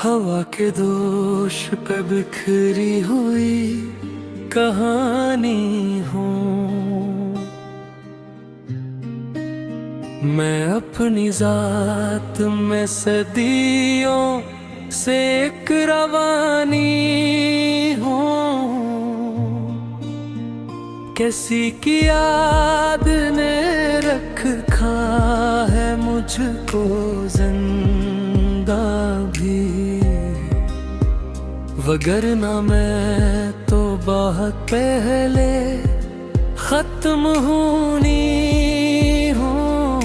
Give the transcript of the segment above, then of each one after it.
हवा के दोष पे बिखरी हुई कहानी हूँ। मैं अपनी जात में सदियों से एक रवानी हूँ। किसी की याद ने रखा है मुझको जिंदा भी, वगरना मैं तो बहुत पहले खत्म होनी हूँ।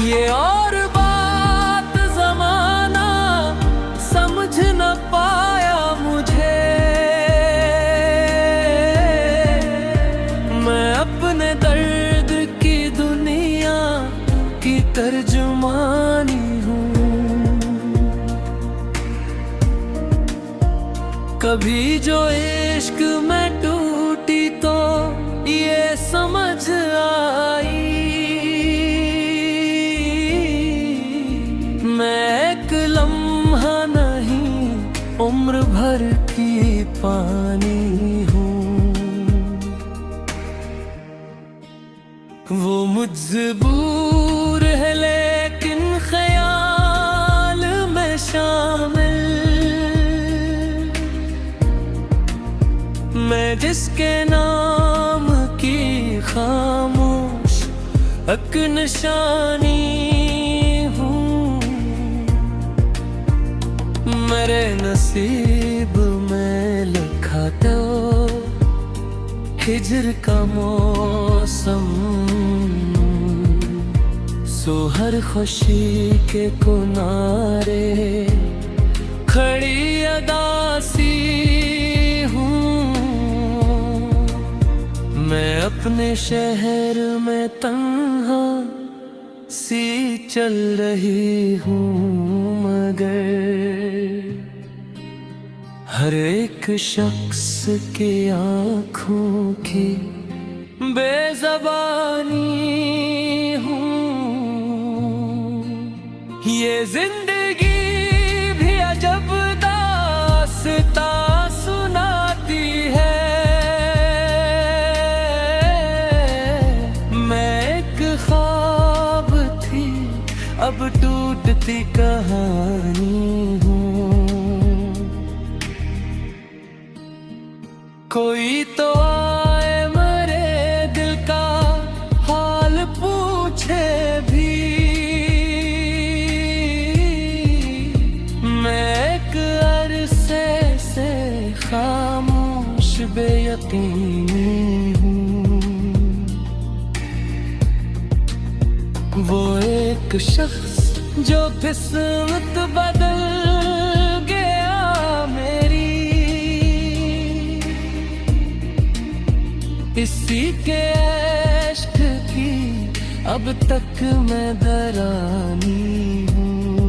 ये और बात जमाना समझ न पाया मुझे। मैं अपने दर्द की दुनिया की तर्जुमानी हूँ। कभी जो इश्क में टूटी तो ये समझ आई, मैं एक लम्हा नहीं उम्र भर की पानी हूँ। वो मजबूर है लेकिन ख्याल में शामिल, मैं जिसके नाम की खामोश एक निशानी हूँ। मेरे नसीब में लिखा तो हिजर का मौसम, सो हर खुशी के किनारे खड़ी अदासी हूँ। मैं अपने शहर में तन्हा सी चल रही हूँ, मगर हर एक शख्स की आँखों की बेज़बानी हूँ। ये जिंदगी भी अजब दास्तां सुनाती है। मैं एक ख्वाब थी अब टूटती कहानी हूँ। कोई तो आए मरे दिल का हाल पूछे भी, मैं एक अरसे से खामोश बेयकीनी हूँ। वो एक शख्स जो किस्मत बदल गया मेरी, इसी के इश्क की अब तक मैं दरानी हूँ।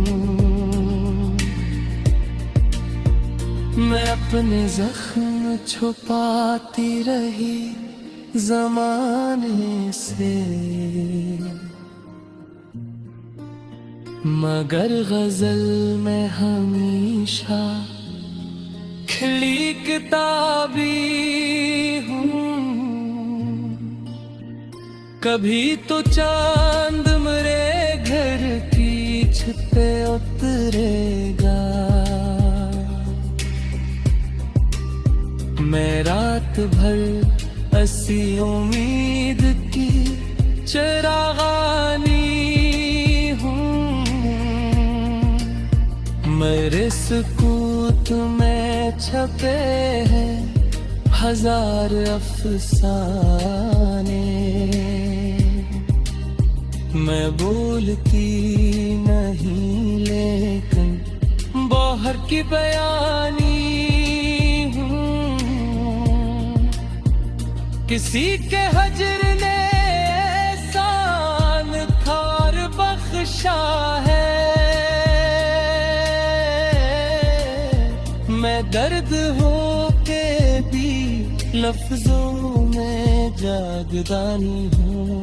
मैं अपने जख्म छुपाती रही जमाने से, मगर गजल में हमेशा खिली किताबी हूँ। कभी तो चांद मेरे घर की छत पे उतरेगा, मैं रात भर ऐसी उम्मीद की चिरागानी हूँ। मेरे सुकूत में छपे हैं हजार अफसाने, मैं बोलती नहीं लेकिन बाहर की बयानी हूँ। किसी के हजर ने एहसान खार बख्शा है, मैं दर्द होके भी लफ्जों में जागदानी हूँ।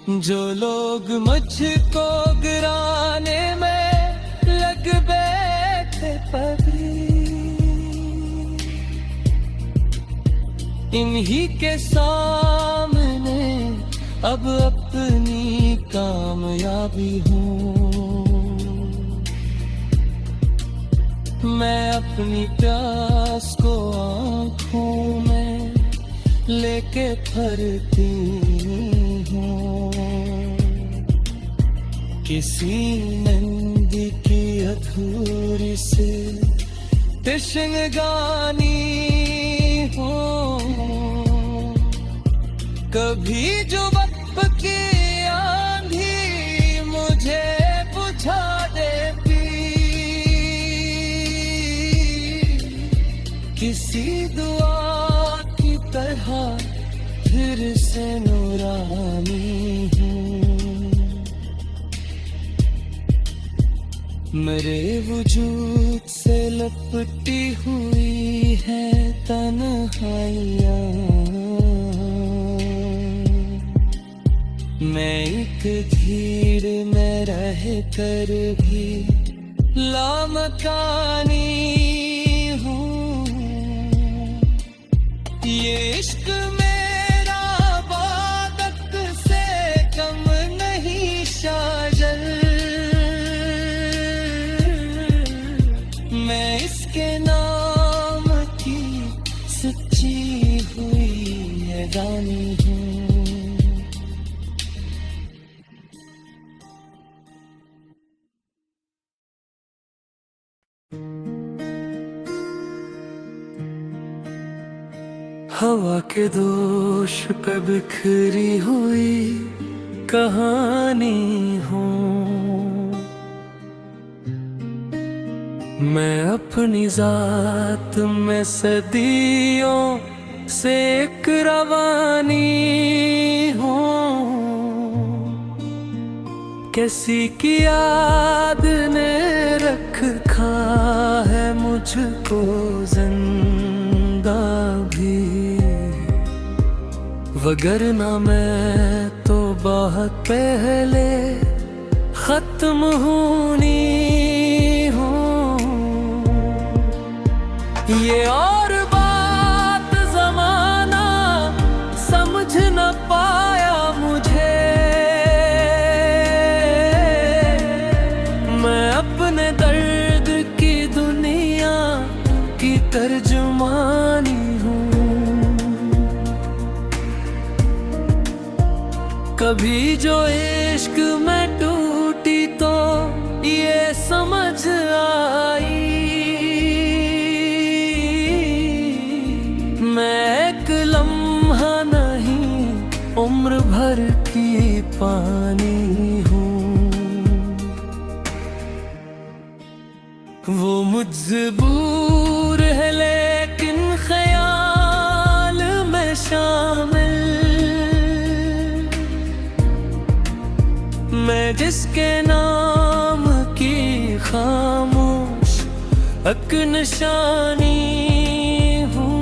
जो लोग मुझको गिराने में लग बैठे पभी, इन्हीं के सामने अब अपनी कामयाबी हूँ। मैं अपनी प्यास को आँखों में लेके फरती हूँ। किसी नंदी की अधूरी से तिशनगानी हो, कभी जो वक्त की आंधी मुझे बुझा देती, किसी दुआ की तरह फिर से नूरानी हूँ। मेरे वजूद से लपटी हुई है तन्हाइयाँ, मैं एक धीर में रह कर भी लामकानी हूँ। ये इश्क मेरा इबादत से कम नहीं शाजल, मैं इसके नाम की सच्ची हुई है रानी हूँ। हवा के दोष पे बिखरी हुई कहानी हूँ। मैं अपनी जात में सदियों से एक रवानी हूँ। किसी की याद ने रखा है मुझको जिंदा भी, वगरना मैं तो बहुत पहले खत्म होनी हूँ। ये और बात ज़माना समझ न पाया मुझे, मैं अपने दर्द की दुनिया की तर्जुमानी हूँ। कभी जो इश्क में टूटी तो ये समझ आई, मैं एक लम्हा नहीं उम्र भर की पानी हूँ। वो मजबूर है लेकिन ख्याल में शामिल, मैं जिसके नाम की खामोश हक निशानी हूँ।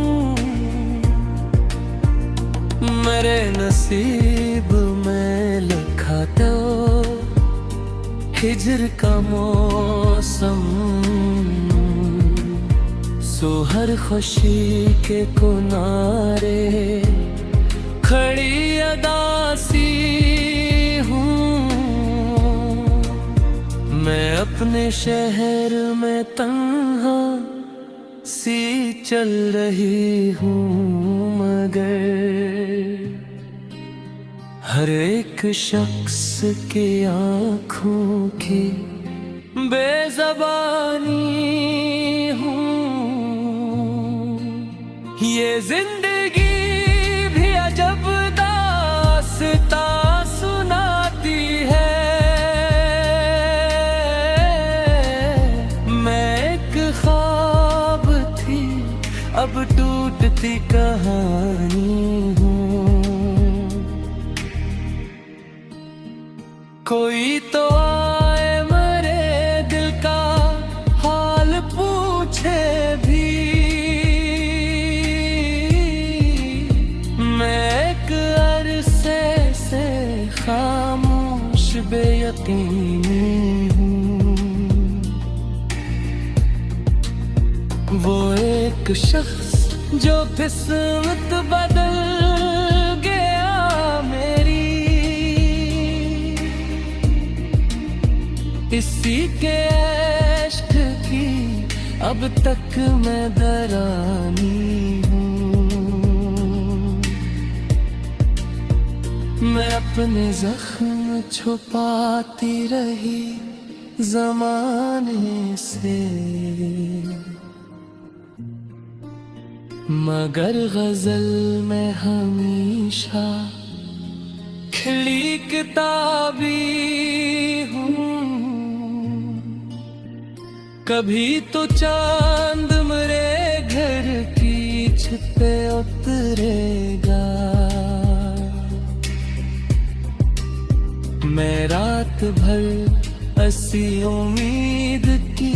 मेरे नसीब में लिखा तो हिजर का मौसम, सो हर खुशी के किनारे खड़ी अदासी हूँ। मैं अपने शहर में तन्हा सी चल रही हूँ, मगर हर एक शख्स की आँखों की बेज़बानी हूँ। ये जिंदगी भी अजब दास्तां सुनाती है, अब टूटती कहानी हूँ। कोई तो आए मेरे दिल का हाल पूछे भी, मैं एक अरसे से यकीनी हूँ। वो एक शख्स जो किस्मत बदल गया मेरी, इसी के इश्क की अब तक मैं दरानी हूँ। मैं अपने जख्म छुपाती रही ज़माने से, मगर गजल में हमेशा खिली किताबी हूँ। कभी तो चांद मेरे घर की छत पे उतरेगा, मैं रात भर ऐसी उम्मीद की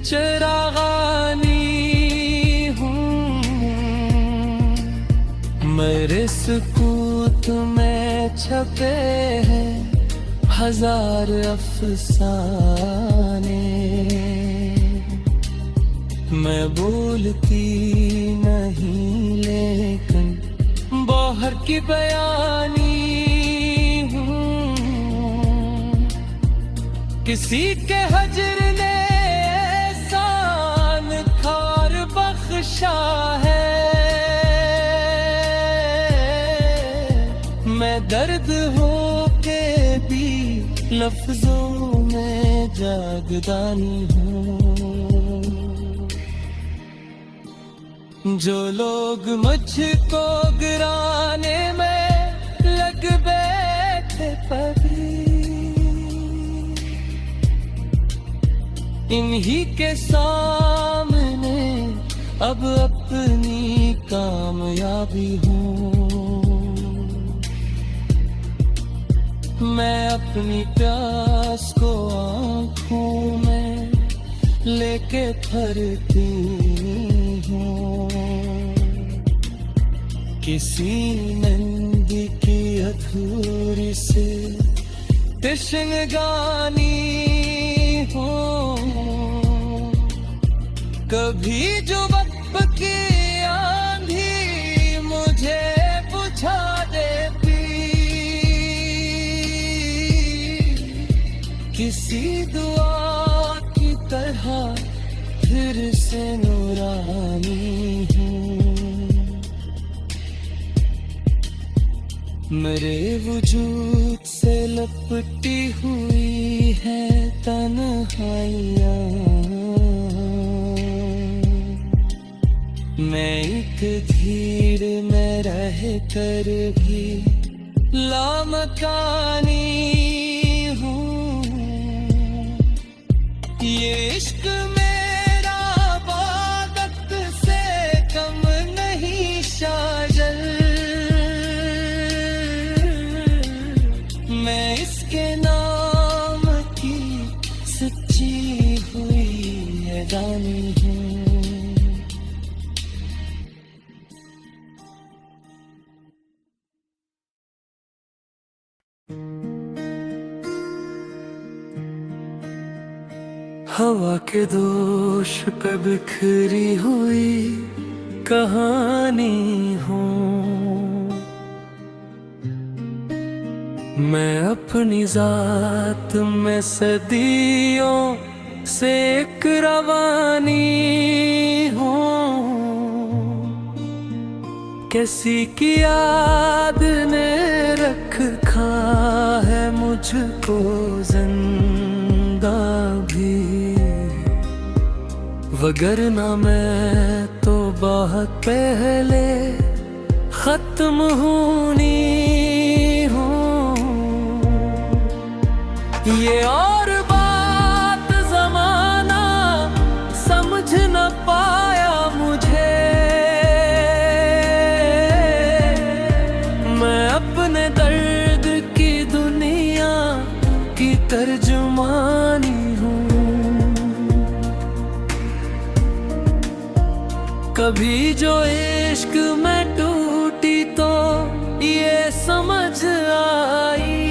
चिरागानी हूँ। मेरे सुकूत में छपे हैं हजार अफसाने, मैं बोलती नहीं लेकिन बाहर की बयानी हूँ। किसी के हजर ने एहसान खार बख्शा है, मैं दर्द हो के भी लफ्जों में जागदानी हूँ। जो लोग मुझको गिराने में लग बैठे पभी, इन्हीं के सामने अब अपनी कामयाबी हूँ। मैं अपनी प्यास को आँखों में लेके फरती हूँ। किसी नंदी की अधूरी से तिश्नगानी हूँ। कभी जो वक्त की आंधी मुझे बुझा देती, किसी दुआ की तरह फिर से नूरानी हूँ। मेरे वजूद से लपटी हुई है तन्हाइयाँ, मैं एक धीर में रह कर भी लामकानी हूँ। ये इश्क मेरा इबादत से कम नहीं शाजल, मैं इसके नाम की सच्ची हुई है दानी हूँ। हवा के दोष पे बिखरी हुई कहानी हूँ। मैं अपनी जात में सदियों से एक रवानी हूँ। किसी की याद ने रखा है मुझको जिंदा भी, वगरना मैं तो बहुत पहले खत्म होनी हूँ। ये और बात जमाना समझ न पाया मुझे, मैं अपने दर्द की दुनिया की तर्जुमानी हूँ। कभी जो इश्क में टूटी तो ये समझ आई,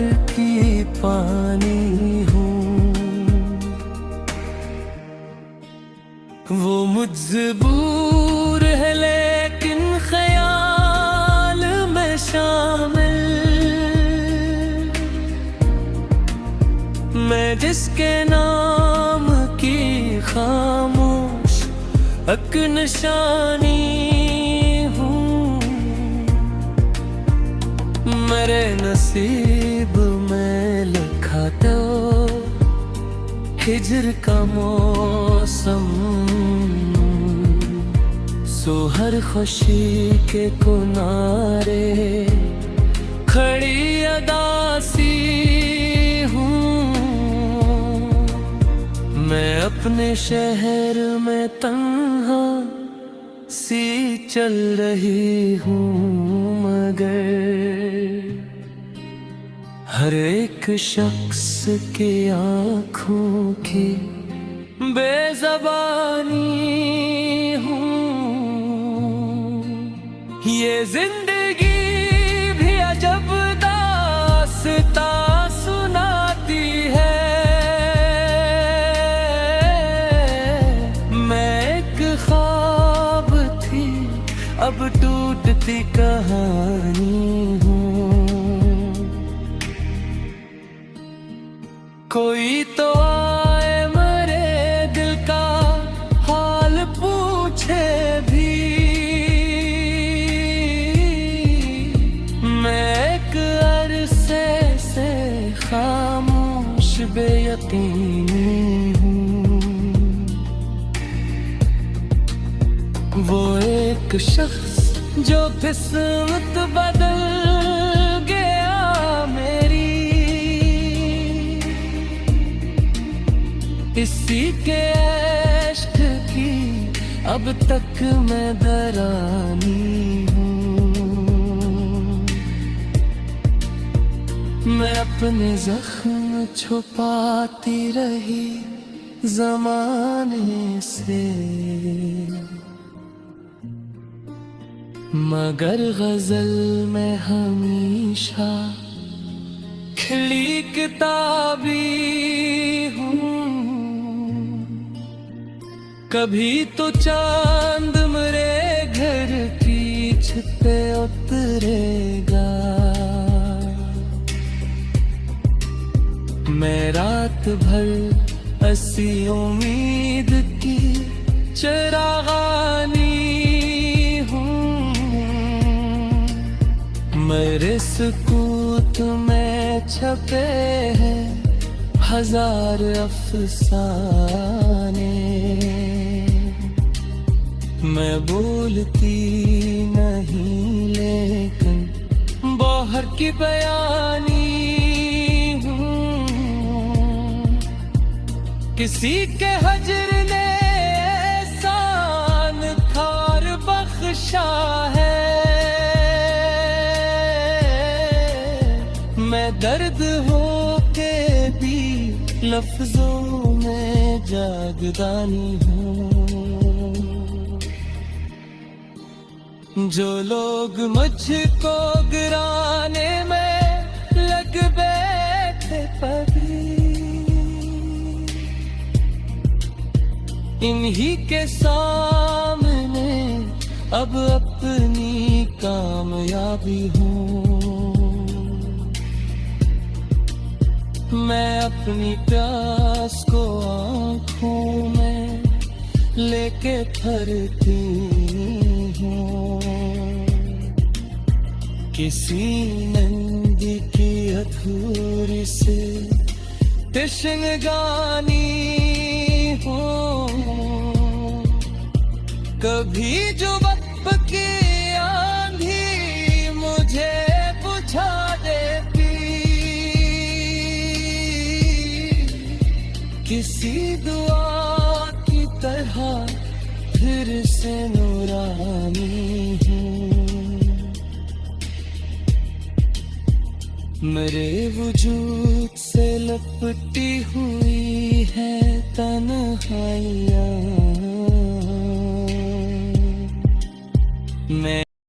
प्यार की पानी हूँ। वो मजबूर है लेकिन ख्याल में शामिल, मैं जिसके नाम की खामोश एक निशानी हूँ। मेरे नसीब में लिखा तो हिजर का मौसम, सो हर खुशी के किनारे खड़ी अदासी हूँ। मैं अपने शहर में तन्हा सी चल रही हूँ, मगर हर एक शख्स की आँखों की बेज़बानी हूँ। ये जिंदगी भी अजब दास्तां सुनाती है। मैं एक ख्वाब थी अब टूटती कहानी हूँ। कोई तो आए मेरे दिल का हाल पूछे भी, मैं एक अरसे से खामोश बेयकीनी हूँ। वो एक शख्स जो किस्मत बदल गया मेरी, इसी के इश्क की अब तक मैं दरानी हूँ। मैं अपने जख्म छुपाती रही जमाने से, मगर गजल में हमेशा खिली किताबी हूँ। कभी तो चांद मेरे घर की छत पे उतरेगा, मैं रात भर ऐसी उम्मीद की चिरागानी हूँ। मेरे सुकूत में छपे हैं हजार अफसाने, मैं बोलती नहीं लेकिन बाहर की बयानी हूँ। किसी के हजर ने एहसान खार बख्शा है, मैं दर्द हो के भी लफ्जों में जागदानी हूँ। जो लोग मुझको गिराने में लग बैठे पड़ी, इन्हीं के सामने अब अपनी कामयाबी हूँ। मैं अपनी प्यास को आँखों में लेके फरती हूँ। किसी नंदी की अधूरी से तिशनगानी हूँ। कभी जो वक्त की आंधी मुझे बुझा देती, किसी दुआ की तरह फिर से नूरानी हूँ। मेरे वजूद से लपटी हुई है तन्हाइयाँ, मैं